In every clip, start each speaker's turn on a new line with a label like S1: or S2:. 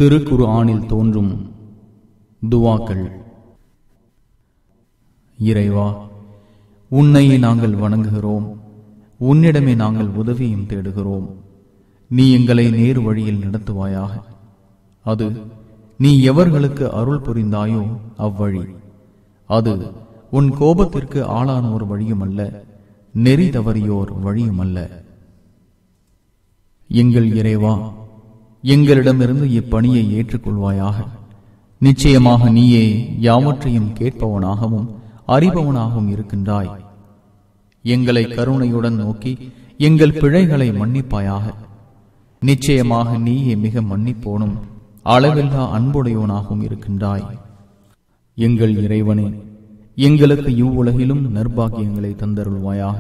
S1: திருக்குர்ஆனில் தோன்றும் துவாக்கள். இறைவா, உன்னையே நாங்கள் வணங்குகிறோம், உன்னிடமே நாங்கள் உதவியும் தேடுகிறோம். நீ எங்களை நேர் வழியில் நடத்துவாயாக. அது நீ எவர்களுக்கு அருள் புரிந்தாயோ அவ்வழி. அது உன் கோபத்திற்கு ஆளானோர் வழியுமல்ல, நெறி தவறியோர் வழியுமல்ல. எங்கள் இறைவா, எங்களிடமிருந்து இப்பணியை ஏற்றுக்கொள்வாயாக. நிச்சயமாக நீயே யாவற்றையும் கேட்பவனாகவும் அறிபவனாகவும் இருக்கின்றாய். எங்களை கருணையுடன் நோக்கி எங்கள் பிழைகளை மன்னிப்பாயாக. நிச்சயமாக நீயே மிக மன்னிப்போனும் அளவில்லா அன்புடையோனாகவும் இருக்கின்றாய். எங்கள் இறைவனே, எங்களுக்கு இவ்வுலகிலும் நற்பாகியங்களை தந்தருள்வாயாக,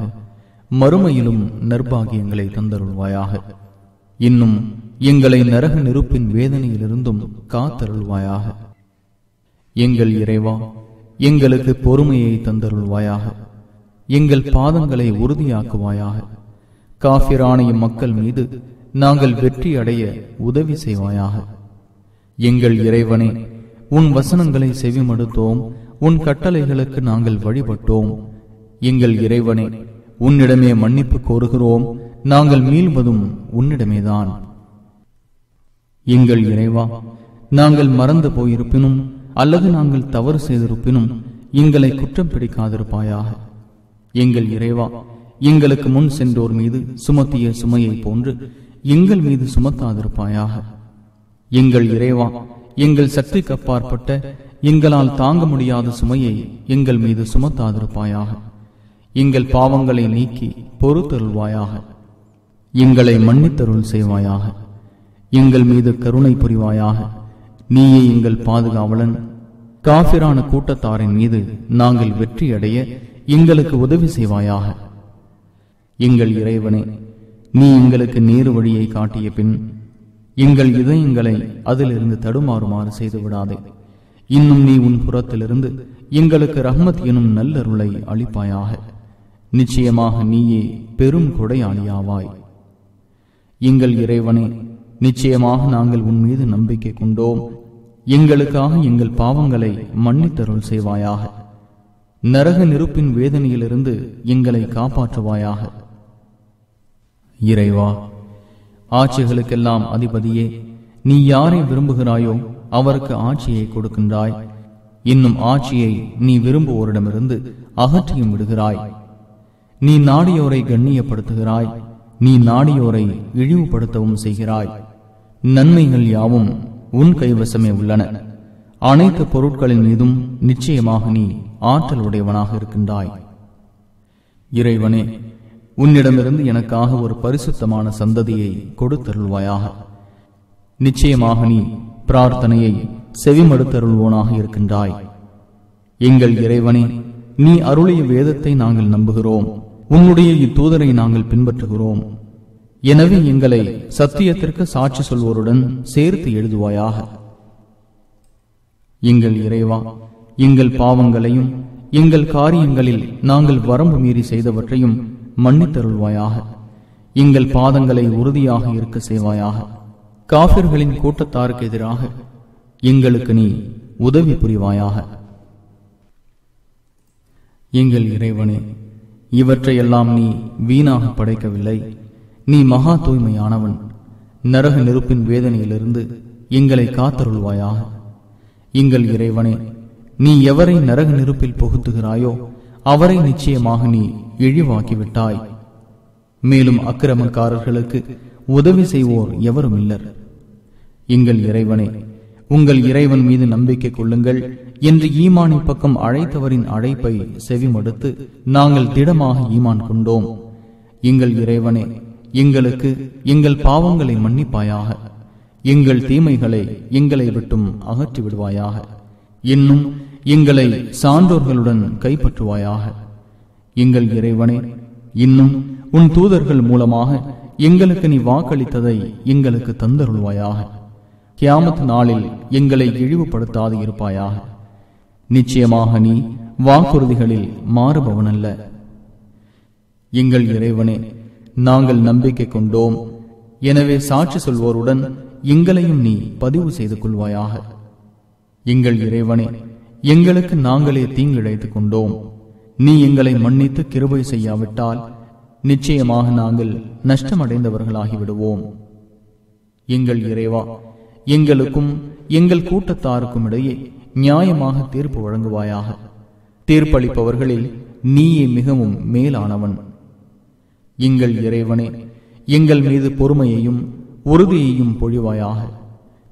S1: மறுமையிலும் நற்பாகியங்களை தந்தருள்வாயாக. இன்னும் எங்களை நரக நெருப்பின் வேதனையிலிருந்தும் காத்தருள்வாயாக. எங்கள் இறைவா, எங்களுக்கு பொறுமையை தந்தருள்வாயாக. எங்கள் பாதங்களை உறுதியாக்குவாயாக. காஃபிரான மக்கள் மீது நாங்கள் வெற்றி அடைய உதவி செய்வாயாக. எங்கள் இறைவனே, உன் வசனங்களை செவிமடுத்தோம், உன் கட்டளைகளுக்கு நாங்கள் வழிபட்டோம். எங்கள் இறைவனே, உன்னிடமே மன்னிப்பு கோருகிறோம், நாங்கள் மீள்வதும் உன்னிடமேதான். எங்கள் இறைவா, நாங்கள் மறந்து போயிருப்பினும் அல்லது நாங்கள் தவறு செய்திருப்பினும் எங்களை குற்றம் பிடிக்காதிருப்பாயாக. எங்கள் இறைவா, எங்களுக்கு முன் சென்றோர் மீது சுமத்திய சுமையை போன்று எங்கள் மீது சுமத்தாதிருப்பாயாக. எங்கள் இறைவா, எங்கள் சக்திக்கு அப்பாற்பட்ட எங்களால் தாங்க முடியாத சுமையை எங்கள் மீது சுமத்தாதிருப்பாயாக. எங்கள் பாவங்களை நீக்கி பொறுத்தருள்வாயாக. எங்களை மன்னித்தருள் செய்வாயாக. எங்கள் மீது கருணை புரிவாயாக. நீயே எங்கள் பாதுகாவலன். காஃபிரான கூட்டத்தாரின் மீது நாங்கள் வெற்றி அடைய எங்களுக்கு உதவி செய்வாயாக. எங்கள் இறைவனே, நீ எங்களுக்கு நேரு வழியை காட்டிய பின் எங்கள் இதயங்களை அதிலிருந்து தடுமாறுமாறு செய்து விடாதே. இன்னும் நீ உன் புறத்திலிருந்து எங்களுக்கு ரஹ்மத் எனும் நல்லருளை அளிப்பாயாக. நிச்சயமாக நீயே பெரும் கொடையாளியாவாய். எங்கள் இறைவனே, நிச்சயமாக நாங்கள் உன் மீது நம்பிக்கை கொண்டோம். எங்களுக்காக எங்கள் பாவங்களை மன்னித்தருள் செய்வாயாக. நரக நெருப்பின் வேதனையிலிருந்து எங்களை காப்பாற்றுவாயாக. இறைவா, ஆட்சிகளுக்கெல்லாம் அதிபதியே, நீ யாரை விரும்புகிறாயோ அவருக்கு ஆட்சியை கொடுக்கின்றாய். இன்னும் ஆட்சியை நீ விரும்புவோரிடமிருந்து அகற்றியும் விடுகிறாய். நீ நாடியோரை கண்ணியப்படுத்துகிறாய், நீ நாடியோரை இழிவுபடுத்தவும் செய்கிறாய். நன்மைகள் யாவும் உன் கைவசமே உள்ளன. அனைத்து பொருட்களின் மீதும் நிச்சயமாக நீ ஆற்றல் உடையவனாக இருக்கின்றாய். இறைவனே, உன்னிடமிருந்து எனக்காக ஒரு பரிசுத்தமான சந்ததியை கொடுத்தருள்வாயாக. நிச்சயமாக நீ பிரார்த்தனையை செவிமடுத்தருள்வோனாக இருக்கின்றாய். எங்கள் இறைவனே, நீ அருளிய வேதத்தை நாங்கள் நம்புகிறோம், உன்னுடைய இத்தூதரை நாங்கள் பின்பற்றுகிறோம். எனவே எங்களை சத்தியத்திற்கு சாட்சி சொல்வோருடன் சேர்த்து எழுதுவாயாக. எங்கள் இறைவா, எங்கள் பாவங்களையும் எங்கள் காரியங்களில் நாங்கள் வரம்பு மீறி செய்தவற்றையும் மன்னித்தருள்வாயாக. எங்கள் பாதங்களை உறுதியாக இருக்க செய்வாயாக. காபிர்களின் கூட்டத்தாருக்கு எதிராக எங்களுக்கு நீ உதவி புரிவாயாக. எங்கள் இறைவனே, இவற்றையெல்லாம் நீ வீணாக படைக்கவில்லை. நீ மகா தூய்மையானவன். நரக நெருப்பின் வேதனையிலிருந்து எங்களை காத்தருள்வாயாக. எங்கள் இறைவனே, நீ எவரை நரக நெருப்பில் புகுத்துகிறாயோ அவரை நிச்சயமாக நீ இழிவாக்கிவிட்டாய். மேலும் அக்கிரமக்காரர்களுக்கு உதவி செய்வோர் எவரும் இல்லர். எங்கள் இறைவனே, உங்கள் இறைவன் மீது நம்பிக்கை கொள்ளுங்கள் என்று ஈமானின் பக்கம் அழைத்தவரின் அழைப்பை செவிமடுத்து நாங்கள் திடமாக ஈமான் கொண்டோம். எங்கள் இறைவனே, எங்களுக்கு எங்கள் பாவங்களை மன்னிப்பாயாக. எங்கள் தீமைகளை எங்களை விட்டும் அகற்றி விடுவாயாக. இன்னும் எங்களை சான்றோர்களுடன் கைப்பற்றுவாயாக. எங்கள் இறைவனே, இன்னும் உன் தூதர்கள் மூலமாக எங்களுக்கு நீ வாக்களித்ததை எங்களுக்கு தந்தருள்வாயாக. கியாமத் நாளில் எங்களை இழிவுபடுத்தாது இருப்பாயாக. நிச்சயமாக நீ வாக்குறுதிகளில் மாறுபவனல்ல. எங்கள் இறைவனே, நாங்கள் நம்பிக்கை கொண்டோம். எனவே சாட்சி சொல்வோருடன் எங்களையும் நீ பதிவு செய்து கொள்வாயாக. எங்கள் இறைவனே, எங்களுக்கு நாங்களே தீங்கிழைத்துக் கொண்டோம். நீ எங்களை மன்னித்து கிருபை செய்யாவிட்டால் நிச்சயமாக நாங்கள் நஷ்டமடைந்தவர்களாகிவிடுவோம். எங்கள் இறைவா, எங்களுக்கும் எங்கள் கூட்டத்தாருக்கும் இடையே நியாயமாக தீர்ப்பு வழங்குவாயாக. தீர்ப்பளிப்பவர்களில் நீயே மிகவும் மேலானவன். எங்கள் இறைவனே, எங்கள் மீது பொறுமையையும் உறுதியையும் பொழிவாயாக.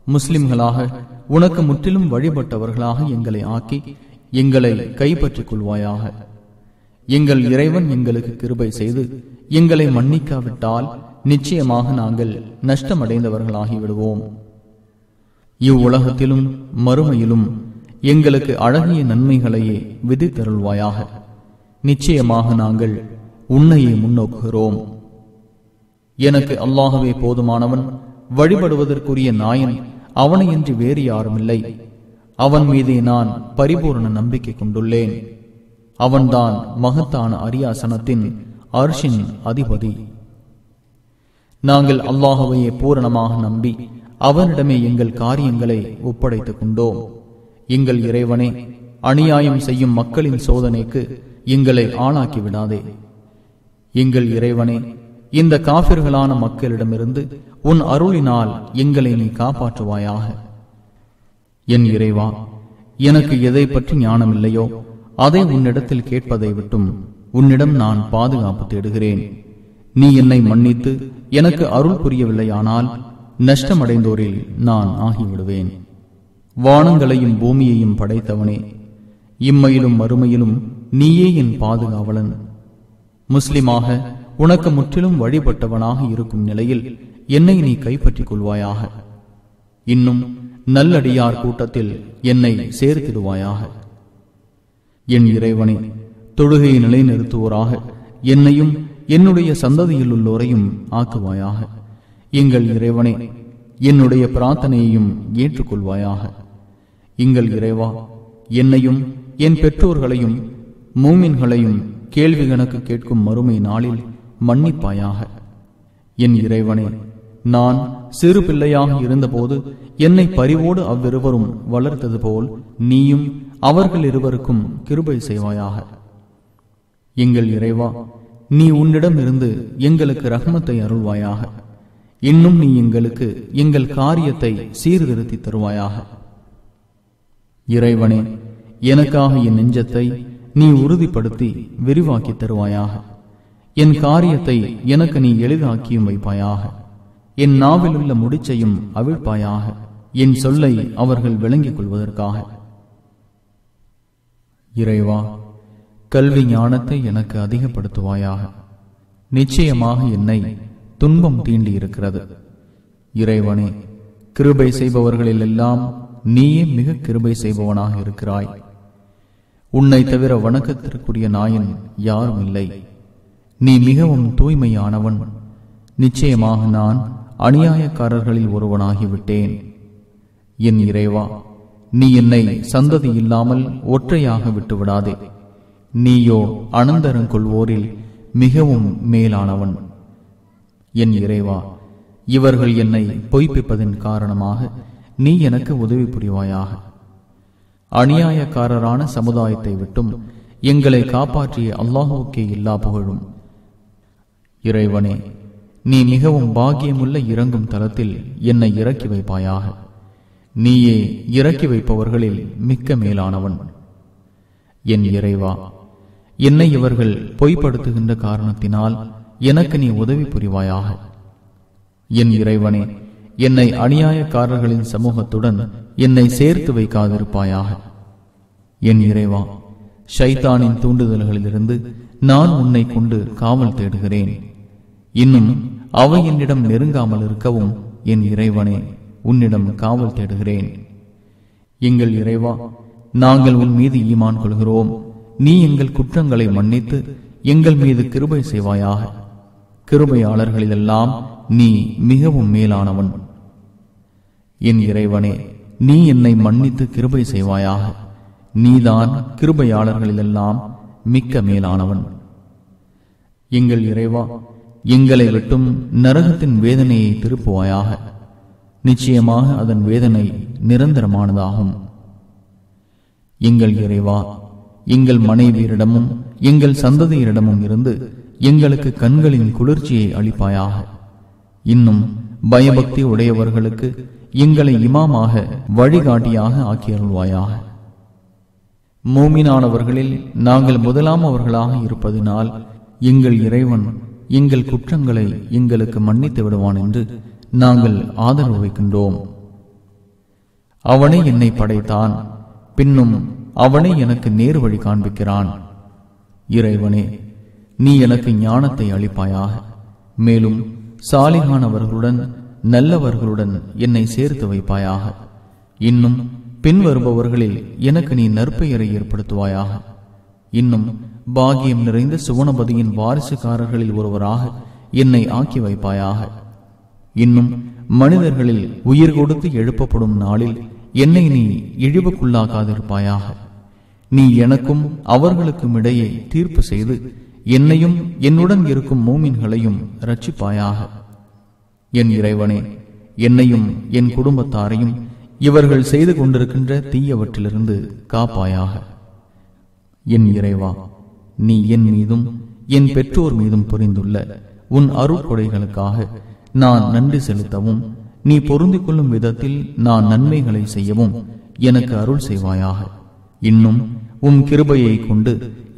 S1: முஸ்லிம்களாக உனக்கு முற்றிலும் வழிபட்டவர்களாக எங்களை ஆக்கி எங்களை கைப்பற்றிக் கொள்வாயாக. எங்கள் இறைவன் எங்களுக்கு கிருபை செய்து எங்களை மன்னிக்காவிட்டால் நிச்சயமாக நாங்கள் நஷ்டமடைந்தவர்களாகிவிடுவோம். இவ்வுலகத்திலும் மறுமையிலும் எங்களுக்கு அழகிய நன்மைகளையே விதித்தருள்வாயாக. நிச்சயமாக நாங்கள் உன்னையே முன்னோக்குகிறோம். எனக்கு அல்லாஹ்வே போதுமானவன், வழிபடுவதற்குரிய நாயன் அவனையின்றி வேறு யாருமில்லை. அவன் மீதே நான் பரிபூர்ண நம்பிக்கை கொண்டுள்ளேன். அவன்தான் மகத்தான அரியாசனத்தின் அர்ஷின் அதிபதி. நாங்கள் அல்லாஹ்வையே பூரணமாக நம்பி அவனிடமே எங்கள் காரியங்களை ஒப்படைத்துக் கொண்டோம். எங்கள் இறைவனே, அநியாயம் செய்யும் மக்களின் சோதனைக்கு எங்களை ஆளாக்கி விடாதே. எங்கள் இறைவனே, இந்த காபிர்களான மக்களிடமிருந்து உன் அருளினால் எங்களை நீ காப்பாற்றுவாயாக. என் இறைவா, எனக்கு எதை பற்றி ஞானமில்லையோ அதை உன்னிடத்தில் கேட்பதை விட்டும் உன்னிடம் நான் பாதுகாப்பு தேடுகிறேன். நீ என்னை மன்னித்து எனக்கு அருள் புரியவில்லையானால் நஷ்டமடைந்தோரில் நான் ஆகிவிடுவேன். வானங்களையும் பூமியையும் படைத்தவனே, இம்மையிலும் மறுமையிலும் நீயே என் பாதுகாவலன். முஸ்லிமாக உனக்கு முற்றிலும் வழிபட்டவனாக இருக்கும் நிலையில் என்னை நீ கைப்பற்றிக் கொள்வாயாக. இன்னும் நல்லடியார் கூட்டத்தில் என்னை சேர்த்திடுவாயாக. என் இறைவனே, தொழுகையை நிலைநிறுத்துவோராக என்னையும் என்னுடைய சந்ததியில் உள்ளோரையும் ஆக்குவாயாக. எங்கள் இறைவனே, என்னுடைய பிரார்த்தனையையும் ஏற்றுக்கொள்வாயாக. எங்கள் இறைவா, என்னையும் என் பெற்றோர்களையும் மூமின்களையும் கேள்வி கணக்கு கேட்கும் மறுமை நாளில் மன்னிப்பாயாக. என் இறைவனே, நான் சிறு பிள்ளையாக இருந்தபோது என்னை பரிவோடு அவ்விருவரும் வளர்த்தது போல் நீயும் அவர்கள் இருவருக்கும் கிருபை செய்வாயாக. எங்கள் இறைவா, நீ உன்னிடமிருந்து எங்களுக்கு ரஹ்மத்தை அருள்வாயாக. இன்னும் நீ எங்களுக்கு எங்கள் காரியத்தை சீர்திருத்தி தருவாயாக. இறைவனே, எனக்காக என் நெஞ்சத்தை நீ உறுதிப்படுத்தி விரிவாக்கி தருவாயாக. என் காரியத்தை எனக்கு நீ எளிதாக்கியும் வைப்பாயாக. என் நாவிலுள்ள முடிச்சையும் அவிழ்ப்பாயாக, என் சொல்லை அவர்கள் விளங்கிக் கொள்வதற்காக. இறைவா, கல்வி ஞானத்தை எனக்கு அதிகப்படுத்துவாயாக. நிச்சயமாக என்னை துன்பம் தீண்டி இருக்கிறது. இறைவனே, கிருபை செய்பவர்களில் எல்லாம் நீயே மிக கிருபை செய்பவனாக இருக்கிறாய். உன்னை தவிர வணக்கத்திற்குரிய நாயன் யாரும் இல்லை. நீ மிகவும் தூய்மையானவன். நிச்சயமாக நான் அநியாயக்காரர்களில் ஒருவனாகிவிட்டேன். என் இறைவா, நீ என்னை சந்ததி இல்லாமல் ஒற்றையாக விட்டுவிடாதே. நீயோ அனந்தரங்கொள்வோரில் மிகவும் மேலானவன். என் இறைவா, இவர்கள் என்னை பொய்ப்பிப்பதன் காரணமாக நீ எனக்கு உதவி புரிவாயாக. அநியாயக்காரரான சமுதாயத்தை விட்டும் எங்களை காப்பாற்றிய அல்லாஹுக்கே எல்லா புகழும். இறைவனே, நீ மிகவும் பாக்கியமுள்ள இறங்கும் தலத்தில் என்னை இறக்கி வைப்பாயாக. நீயே இறக்கி வைப்பவர்களில் மிக்க மேலானவன். என் இறைவா, என்னை இவர்கள் பொய்ப்படுத்துகின்ற காரணத்தினால் எனக்கு நீ உதவி புரிவாயாக. என் இறைவனே, என்னை அநியாயக்காரர்களின் சமூகத்துடன் என்னை சேர்த்து வைக்காதிருப்பாயாக. என் இறைவா, ஷைத்தானின் தூண்டுதல்களிலிருந்து நான் உன்னை கொண்டு காவல் தேடுகிறேன். இன்னும் அவை என்னிடம் நெருங்காமல் இருக்கவும் என் இறைவனே, உன்னிடம் காவல் தேடுகிறேன். எங்கள் இறைவா, நாங்கள் உன் மீது ஈமான் கொள்கிறோம். நீ எங்கள் குற்றங்களை மன்னித்து எங்கள் மீது கிருபை செய்வாயாக. கிருபையாளர்களிலெல்லாம் நீ மிகவும் மேலானவன். என் இறைவனே, நீ என்னை மன்னித்து கிருபை செய்வாயாக. நீதான் கிருபையாளர்களிலெல்லாம் மிக்க மேலானவன். எங்கள் இறைவா, எங்களை விட்டும் நரகத்தின் வேதனையை திருப்புவாயாக. நிச்சயமாக அதன் வேதனை நிரந்தரமானதாகும். எங்கள் இறைவா, எங்கள் மனைவியரிடமும் எங்கள் சந்ததியரிடமும் இருந்து எங்களுக்கு கண்களின் குளிர்ச்சியை அளிப்பாயாக. இன்னும் பயபக்தி உடையவர்களுக்கு எங்களை இமாமாக வழிகாட்டியாக ஆக்கியருள்வாயாக. மூமினானவர்களில் நாங்கள் முதலாம் அவர்களாக இருப்பதினால் எங்கள் இறைவன் எங்கள் குற்றங்களை எங்களுக்கு மன்னித்து விடுவான் என்று நாங்கள் ஆதரவு வைக்கின்றோம். அவனே என்னை படைத்தான், பின்னும் அவனே எனக்கு நேர் வழி காண்பிக்கிறான். இறைவனே, நீ எனக்கு ஞானத்தை அளிப்பாயாக. மேலும் சாலிகானவர்களுடன் நல்லவர்களுடன் என்னை சேர்த்து வைப்பாயாக. இன்னும் பின்வருபவர்களில் எனக்கு நீ நற்பெயரை ஏற்படுத்துவாயாக. இன்னும் பாகியம் நிறைந்த சுவனபதியின் வாரிசுக்காரர்களில் ஒருவராக என்னை ஆக்கி வைப்பாயாக. இன்னும் மனிதர்களில் உயிர் கொடுத்து எழுப்பப்படும் நாளில் என்னை நீ இழிவுக்குள்ளாக்காதிருப்பாயாக. நீ எனக்கும் அவர்களுக்கும் இடையே தீர்ப்பு செய்து என்னையும் என்னுடன் இருக்கும் மூமின்களையும் இரட்சிப்பாயாக. என் இறைவனே, என்னையும் என் குடும்பத்தாரையும் இவர்கள் செய்து கொண்டிருக்கின்ற தீயவற்றிலிருந்து காப்பாயாக. என் இறைவா, நீ என் மீதும் என் பெற்றோர் மீதும் புரிந்துள்ள உன் அருட்கொடைகளுக்காக நான் நன்றி செலுத்தவும், நீ பொருந்திக் கொள்ளும் விதத்தில் நான் நன்மைகளை செய்யவும் எனக்கு அருள் செய்வாயாக. இன்னும் உன் கிருபையை கொண்டு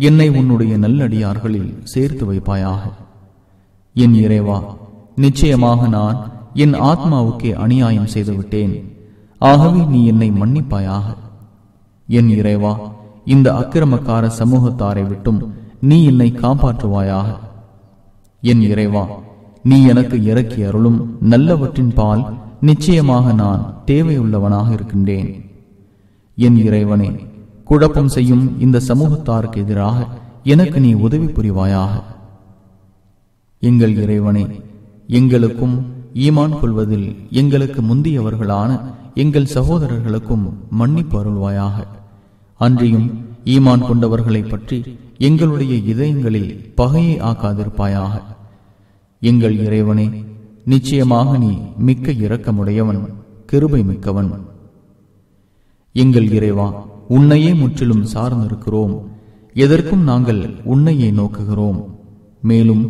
S1: என்னை உன்னுடைய நல்லடியார்களில் சேர்த்து வைப்பாயாக. என் இறைவா, நிச்சயமாக நான் என் ஆத்மாவுக்கே அநியாயம் செய்துவிட்டேன். ஆகவே நீ என்னை மன்னிப்பாயாக. என் இறைவா, இந்த அக்கிரமக்கார சமூகத்தாரை விட்டும் நீ என்னை காப்பாற்றுவாயாக. என் இறைவா, நீ எனக்கு இறக்கி அருளும் நல்லவற்றின் பால் நிச்சயமாக நான் தேவையுள்ளவனாக இருக்கின்றேன். என் இறைவனே, குழப்பம் செய்யும் இந்த சமூகத்தாருக்கு எதிராக எனக்கு நீ உதவி புரிவாயாக. எங்கள் இறைவனே, எங்களுக்கும் ஈமான் கொள்வதில் எங்களுக்கு முந்தியவர்களான எங்கள் சகோதரர்களுக்கும் மன்னிப்பு அருள்வாயாக. அன்றியும் ஈமான் கொண்டவர்களை பற்றி எங்களுடைய இதயங்களில் பகையை ஆக்காதிருப்பாயாக. எங்கள் இறைவனே, நிச்சயமாக நீ மிக்க இரக்கமுடையவன், கிருபை மிக்கவன். எங்கள் இறைவா, உன்னையே முற்றிலும் சார்ந்திருக்கிறோம். எதற்கும் நாங்கள் உன்னையே நோக்குகிறோம். மேலும்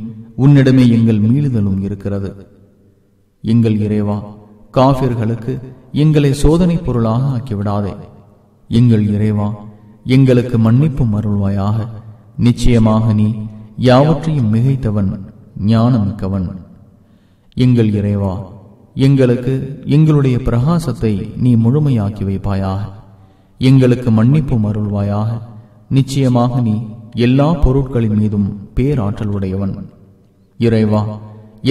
S1: உன்னிடமே எங்கள் மீளுதலும் இருக்கிறது. எங்கள் இறைவா, காபிர்களுக்கு எங்களை சோதனை பொருளாக ஆக்கிவிடாதே. எங்கள் இறைவா, எங்களுக்கு மன்னிப்பும் அருள்வாயாக. நிச்சயமாக நீ யாவற்றையும் மிகைத்தவன், ஞானமிக்கவன். எங்கள் இறைவா, எங்களுக்கு எங்களுடைய பிரகாசத்தை நீ முழுமையாக்கி வைப்பாயாக. எங்களுக்கு மன்னிப்பும் அருள்வாயாக. நிச்சயமாக நீ எல்லா பொருட்களின் மீதும் பேராற்றல் உடையவன். இறைவா,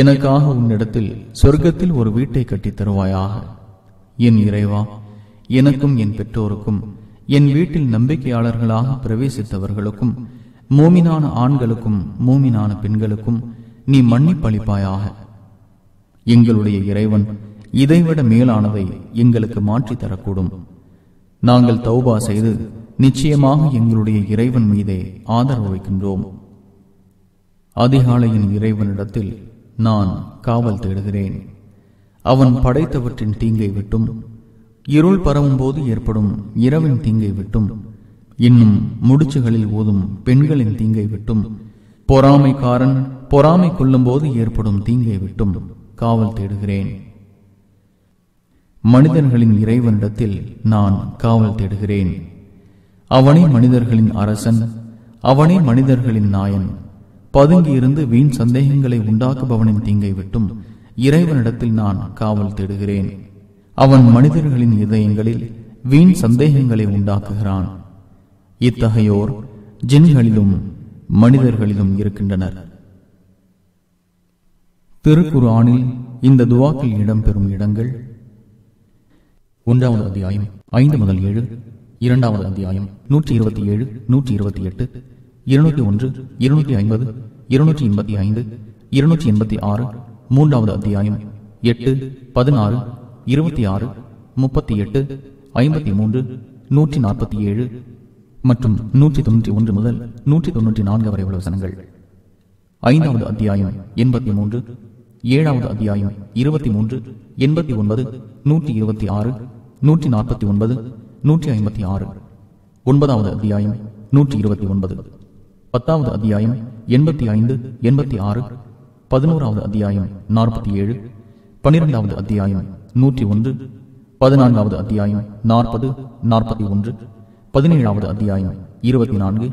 S1: எனக்காக உன்னிடத்தில் சொர்க்கத்தில் ஒரு வீட்டை கட்டித் தருவாயாக. என் இறைவா, எனக்கும் என் பெற்றோருக்கும் என் வீட்டில் நம்பிக்கையாளர்களாக பிரவேசித்தவர்களுக்கும் மூமினான ஆண்களுக்கும் மூமினான பெண்களுக்கும் நீ மன்னிப்பளிப்பாயாக. எங்களுடைய இறைவன் இதைவிட மேலானதை எங்களுக்கு மாற்றித் தரக்கூடும். நாங்கள் தௌபா செய்து நிச்சயமாக எங்களுடைய இறைவன் மீதே ஆதரவு வைக்கின்றோம். அதிகாலையின் இறைவனிடத்தில் நான் காவல் தேடுகிறேன். அவன் படைத்தவற்றின் தீங்கை விட்டும், இருள் பரவும் போது ஏற்படும் இரவின் தீங்கை விட்டும், இன்னும் முடிச்சுகளில் ஊதும் பெண்களின் தீங்கை விட்டும், பொறாமைக்காரன் பொறாமை கொள்ளும் போது ஏற்படும் தீங்கை விட்டும் காவல் தேடுகிறேன். மனிதர்களின் இறைவனிடத்தில் நான் காவல் தேடுகிறேன். அவனே மனிதர்களின் அரசன், அவனே மனிதர்களின் நாயன். பதுங்கியிருந்து வீண் சந்தேகங்களை உண்டாக்குபவனின் தீங்கை விட்டும் இறைவனிடத்தில் நான் காவல் தேடுகிறேன். அவன் மனிதர்களின் இதயங்களில் வீண் சந்தேகங்களை உண்டாக்குகிறான். இத்தகையோர் ஜின்களிலும் மனிதர்களிலும் இருக்கின்றனர். திருக்குர்ஆனில் இந்த துஆக்கள் இடம்பெறும் இடங்கள்: 1வது அத்தியாயம் 5 முதல் 7, 2வது அத்தியாயம் 127, 128, 201, 250, 285, 286, 3வது அத்தியாயம் 8, 16, 26, 38, 53, 147 மற்றும் 191 முதல் 194 வரை உள்ள வசனங்கள். 5வது அத்தியாயம் 83, 7வது அத்தியாயம் 23, 89, 126, 149, 156. 9வது அத்தியாயம் 129. 10வது அத்தியாயம் 85, 86. 11வது அத்தியாயம் 47. 12வது அத்தியாயம் 101. 14வது அத்தியாயம் 40, 41. 17வது அத்தியாயம் 24.